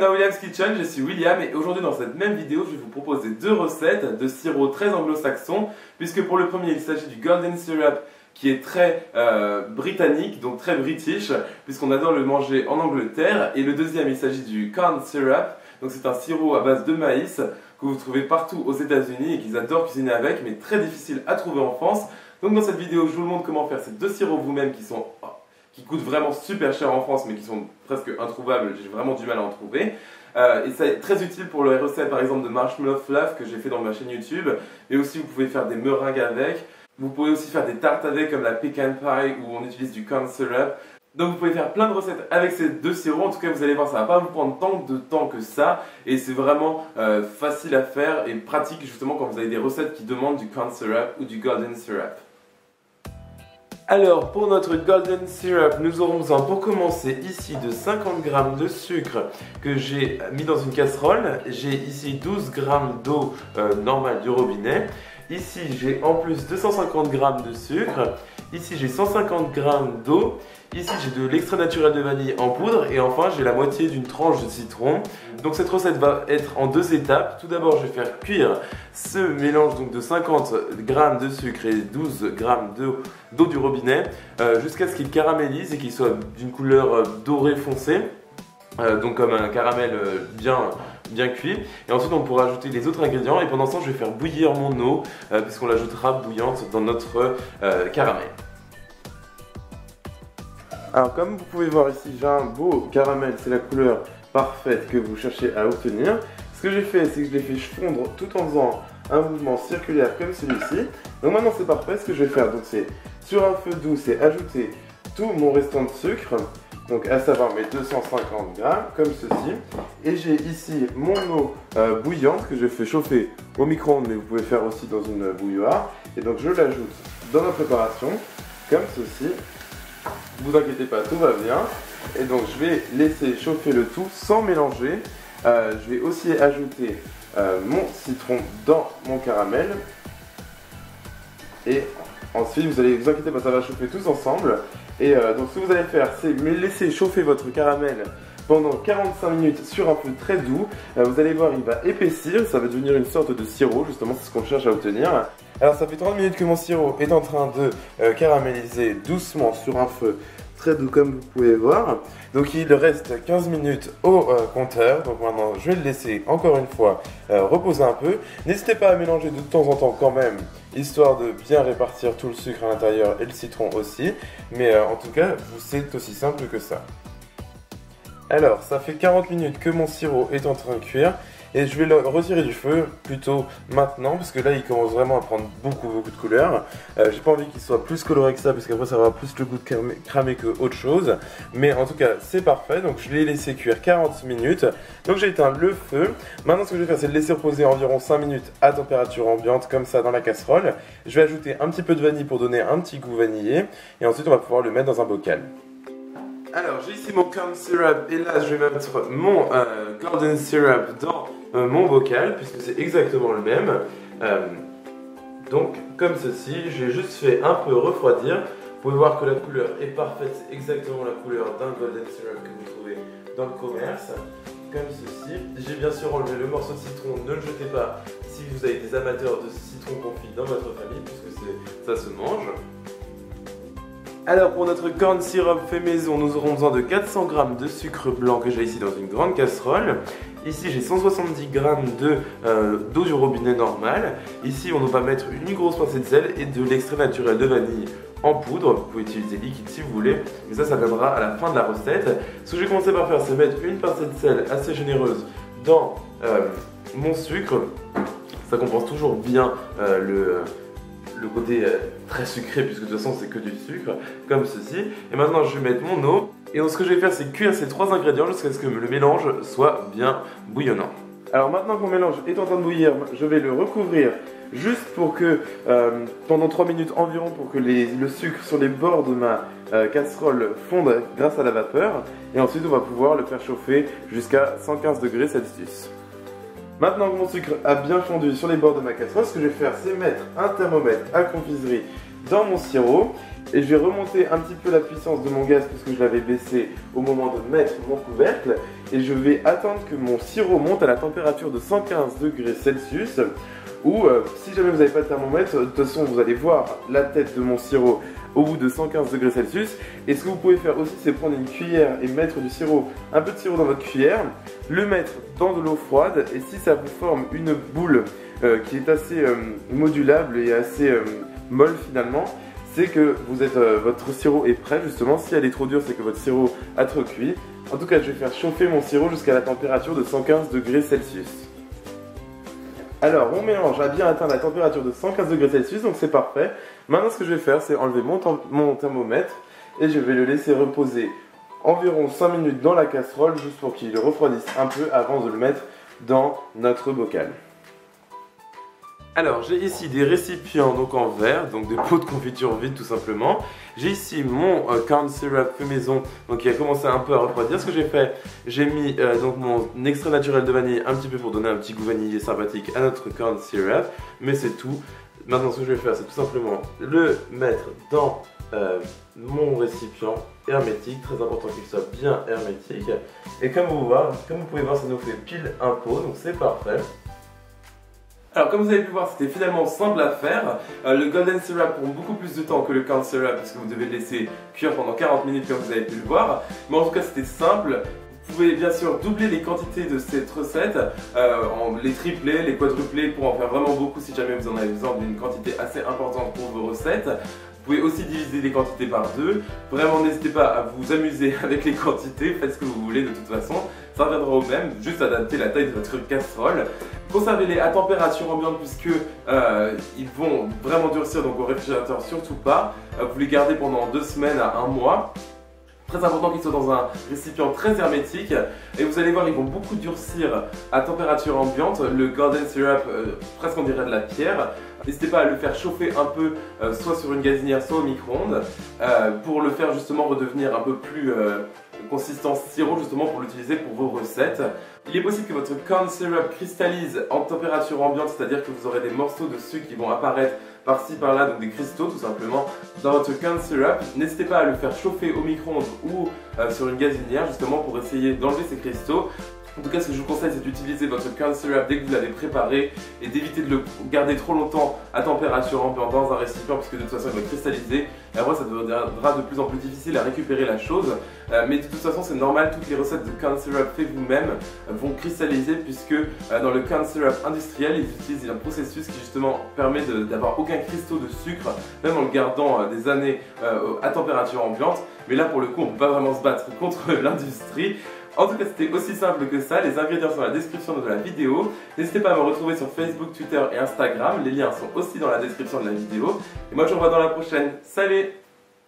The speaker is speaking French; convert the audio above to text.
Bienvenue dans William's Kitchen, je suis William et aujourd'hui dans cette même vidéo je vais vous proposer deux recettes de sirop très anglo-saxon, puisque pour le premier il s'agit du Golden Syrup qui est très britannique, donc très british, puisqu'on adore le manger en Angleterre, et le deuxième il s'agit du Corn Syrup, donc c'est un sirop à base de maïs que vous trouvez partout aux États-Unis et qu'ils adorent cuisiner avec, mais très difficile à trouver en France. Donc dans cette vidéo je vous montre comment faire ces deux sirops vous-même qui coûtent vraiment super cher en France mais qui sont presque introuvables, j'ai vraiment du mal à en trouver. Et ça est très utile pour les recettes par exemple de marshmallow fluff que j'ai fait dans ma chaîne YouTube, mais aussi vous pouvez faire des meringues avec, vous pouvez aussi faire des tartes avec comme la pecan pie où on utilise du corn syrup. Donc vous pouvez faire plein de recettes avec ces deux sirops, en tout cas vous allez voir ça va pas vous prendre tant de temps que ça et c'est vraiment facile à faire et pratique justement quand vous avez des recettes qui demandent du corn syrup ou du golden syrup. Alors pour notre golden syrup, nous aurons besoin pour commencer ici de 50 g de sucre que j'ai mis dans une casserole. J'ai ici 12 g d'eau normale du robinet. Ici j'ai en plus 250 g de sucre. Ici j'ai 150 g d'eau. Ici j'ai de l'extrait naturel de vanille en poudre et enfin j'ai la moitié d'une tranche de citron. Donc cette recette va être en deux étapes. Tout d'abord je vais faire cuire ce mélange donc de 50 g de sucre et 12 g d'eau du robinet jusqu'à ce qu'il caramélise et qu'il soit d'une couleur dorée foncée. Donc comme un caramel bien cuit. Et ensuite on pourra ajouter les autres ingrédients et pendant ce temps je vais faire bouillir mon eau puisqu'on l'ajoutera bouillante dans notre caramel. Alors comme vous pouvez voir ici, j'ai un beau caramel, c'est la couleur parfaite que vous cherchez à obtenir. Ce que j'ai fait, c'est que je l'ai fait fondre tout en faisant un mouvement circulaire comme celui-ci. Donc maintenant c'est parfait, ce que je vais faire, donc c'est sur un feu doux, c'est ajouter tout mon restant de sucre, donc à savoir mes 250 g, comme ceci. Et j'ai ici mon eau bouillante que je fais chauffer au micro-ondes, mais vous pouvez faire aussi dans une bouilloire. Et donc je l'ajoute dans la préparation, comme ceci. Ne vous inquiétez pas, tout va bien. Et donc je vais laisser chauffer le tout sans mélanger. Je vais aussi ajouter mon citron dans mon caramel. Et ensuite, vous inquiétez pas, ça va chauffer tous ensemble. Et donc ce que vous allez faire, c'est laisser chauffer votre caramel pendant 45 minutes sur un feu très doux. Vous allez voir, il va épaissir, ça va devenir une sorte de sirop, justement c'est ce qu'on cherche à obtenir. Alors ça fait 30 minutes que mon sirop est en train de caraméliser doucement sur un feu très doux comme vous pouvez voir. Donc il reste 15 minutes au compteur, donc maintenant je vais le laisser encore une fois reposer un peu. N'hésitez pas à mélanger de temps en temps quand même, histoire de bien répartir tout le sucre à l'intérieur et le citron aussi. Mais en tout cas, c'est aussi simple que ça. Alors ça fait 40 minutes que mon sirop est en train de cuire. Et je vais le retirer du feu plutôt maintenant parce que là il commence vraiment à prendre beaucoup de couleurs. J'ai pas envie qu'il soit plus coloré que ça parce qu'après ça va avoir plus le goût de cramer que autre chose. Mais en tout cas c'est parfait, donc je l'ai laissé cuire 40 minutes. Donc j'ai éteint le feu. Maintenant ce que je vais faire c'est le laisser reposer environ 5 minutes à température ambiante comme ça dans la casserole. Je vais ajouter un petit peu de vanille pour donner un petit goût vanillé. Et ensuite on va pouvoir le mettre dans un bocal. Alors j'ai ici mon corn syrup et là je vais mettre mon golden syrup dans mon bocal puisque c'est exactement le même. Donc comme ceci, j'ai juste fait un peu refroidir. Vous pouvez voir que la couleur est parfaite, c'est exactement la couleur d'un golden syrup que vous trouvez dans le commerce. Comme ceci. J'ai bien sûr enlevé le morceau de citron, ne le jetez pas si vous avez des amateurs de citron confit dans votre famille puisque ça se mange. Alors pour notre corn syrup fait maison, nous aurons besoin de 400 g de sucre blanc que j'ai ici dans une grande casserole. Ici j'ai 170 g d'eau du robinet normal. Ici on va mettre une grosse pincée de sel et de l'extrait naturel de vanille en poudre. Vous pouvez utiliser liquide si vous voulez, mais ça viendra à la fin de la recette. Ce que je vais commencer par faire, c'est mettre une pincée de sel assez généreuse dans mon sucre. Ça compense toujours bien le côté très sucré puisque de toute façon c'est que du sucre comme ceci. Et maintenant je vais mettre mon eau et donc ce que je vais faire c'est cuire ces trois ingrédients jusqu'à ce que le mélange soit bien bouillonnant. Alors maintenant que mon mélange est en train de bouillir, je vais le recouvrir juste pour que pendant 3 minutes environ pour que le sucre sur les bords de ma casserole fonde grâce à la vapeur et ensuite on va pouvoir le faire chauffer jusqu'à 115 degrés Celsius. Maintenant que mon sucre a bien fondu sur les bords de ma casserole, ce que je vais faire, c'est mettre un thermomètre à confiserie dans mon sirop. Et je vais remonter un petit peu la puissance de mon gaz puisque je l'avais baissé au moment de mettre mon couvercle. Et je vais attendre que mon sirop monte à la température de 115 degrés Celsius. Ou si jamais vous n'avez pas de thermomètre, de toute façon vous allez voir la tête de mon sirop au bout de 115 degrés Celsius. Et ce que vous pouvez faire aussi, c'est prendre une cuillère et mettre du sirop, un peu de sirop dans votre cuillère, le mettre dans de l'eau froide. Et si ça vous forme une boule qui est assez modulable et assez molle finalement, c'est que votre sirop est prêt justement. Si elle est trop dure, c'est que votre sirop a trop cuit. En tout cas, je vais faire chauffer mon sirop jusqu'à la température de 115 degrés Celsius. Alors, mon mélange a bien atteint la température de 115 degrés Celsius, donc c'est parfait. Maintenant, ce que je vais faire, c'est enlever mon thermomètre et je vais le laisser reposer environ 5 minutes dans la casserole, juste pour qu'il refroidisse un peu avant de le mettre dans notre bocal. Alors j'ai ici des récipients donc en verre, donc des pots de confiture vides tout simplement. J'ai ici mon corn syrup fait maison, donc qui a commencé un peu à refroidir. Ce que j'ai fait, j'ai mis donc mon extrait naturel de vanille un petit peu pour donner un petit goût vanillé sympathique à notre corn syrup, mais c'est tout. Maintenant ce que je vais faire, c'est tout simplement le mettre dans mon récipient hermétique, très important qu'il soit bien hermétique. Et comme vous pouvez voir, ça nous fait pile un pot, donc c'est parfait. Alors comme vous avez pu voir, c'était finalement simple à faire. Le golden syrup prend beaucoup plus de temps que le corn syrup parce que vous devez le laisser cuire pendant 40 minutes comme vous avez pu le voir. Mais en tout cas c'était simple. Vous pouvez bien sûr doubler les quantités de cette recette, les tripler, les quadrupler pour en faire vraiment beaucoup si jamais vous en avez besoin d'une quantité assez importante pour vos recettes. Vous pouvez aussi diviser les quantités par deux. Vraiment n'hésitez pas à vous amuser avec les quantités, faites ce que vous voulez de toute façon. Ça reviendra au même, juste adapter la taille de votre casserole. Conservez-les à température ambiante puisque ils vont vraiment durcir, donc au réfrigérateur surtout pas. Vous les gardez pendant 2 semaines à 1 mois. Très important qu'ils soient dans un récipient très hermétique et vous allez voir ils vont beaucoup durcir à température ambiante. Le golden syrup, presque on dirait de la pierre. N'hésitez pas à le faire chauffer un peu, soit sur une gazinière, soit au micro-ondes, pour le faire justement redevenir un peu plus consistance sirop, justement pour l'utiliser pour vos recettes. Il est possible que votre corn syrup cristallise en température ambiante, c'est-à-dire que vous aurez des morceaux de sucre qui vont apparaître par-ci par-là, donc des cristaux tout simplement, dans votre corn syrup. N'hésitez pas à le faire chauffer au micro-ondes ou sur une gazinière justement pour essayer d'enlever ces cristaux. En tout cas, ce que je vous conseille, c'est d'utiliser votre corn syrup dès que vous l'avez préparé et d'éviter de le garder trop longtemps à température ambiante dans un récipient parce que de toute façon, il va cristalliser et après, ça deviendra de plus en plus difficile à récupérer la chose. Mais de toute façon, c'est normal, toutes les recettes de corn syrup faites vous-même vont cristalliser puisque dans le corn syrup industriel, ils utilisent un processus qui justement permet d'avoir aucun cristaux de sucre, même en le gardant des années à température ambiante. Mais là, pour le coup, on ne peut pas vraiment se battre contre l'industrie. En tout cas, c'était aussi simple que ça. Les ingrédients sont dans la description de la vidéo. N'hésitez pas à me retrouver sur Facebook, Twitter et Instagram. Les liens sont aussi dans la description de la vidéo. Et moi, je vous revois dans la prochaine. Salut!